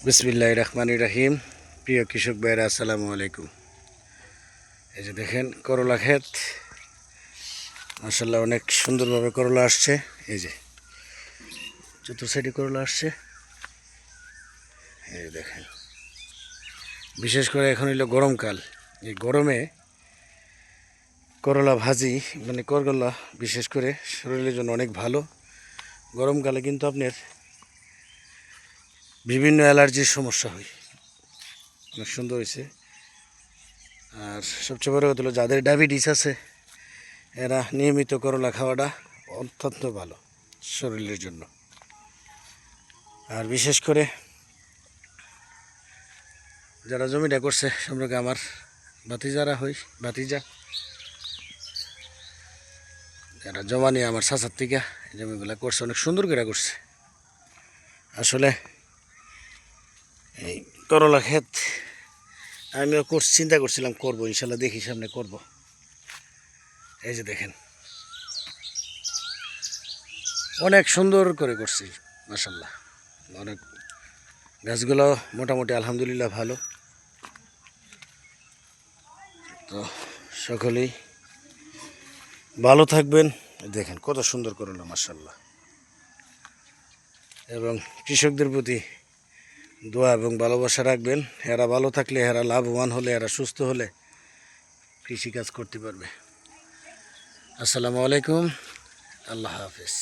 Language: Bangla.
বিসমিল্লাহির রহমানির রহিম। প্রিয় কৃষক ভাইরা, আসসালামু আলাইকুম। এই যে দেখেন করলা ক্ষেত, মাশাআল্লাহ অনেক সুন্দরভাবে করলা আসছে। এই যে চতুর সাইডে করলা আসছে, এই দেখেন। বিশেষ করে এখন হইল গরমকাল, এই গরমে করলা ভাজি মানে করলা বিশেষ করে শরীরের জন্য অনেক ভালো। গরমকালে কিন্তু আপনার বিভিন্ন অ্যালার্জির সমস্যা হয়। অনেক সুন্দর হয়েছে। আর সবচেয়ে বড় কথা হলো যাদের ডায়াবেটিস আছে এরা নিয়মিত করলা খাওয়াটা অত্যন্ত ভালো শরীরের জন্য। আর বিশেষ করে যারা জমিটা করছে সম্পর্কে আমার ভাতিজারা হই, ভাতিজা যারা জমা নিয়ে আমার চাচার থেকে জমিগুলা করছে, অনেক সুন্দর করে করছে। আসলে এই করলা ক্ষেত আমিও চিন্তা করছিলাম করবো, ইনশাল্লাহ দেখি সামনে করব। এই যে দেখেন অনেক সুন্দর করে করছি মাশাল্লাহ। অনেক গাছগুলো মোটামুটি আলহামদুলিল্লাহ ভালো। তো সকলেই ভালো থাকবেন। দেখেন কত সুন্দর করলো মাশাল্লাহ। এবং কৃষকদের প্রতি দোয়া এবং ভালোবাসা রাখবেন। এরা ভালো থাকলে, এরা লাভবান হলে, এরা সুস্থ হলে কৃষিকাজ করতে পারবে। আসসালামু আলাইকুম, আল্লাহ হাফেজ।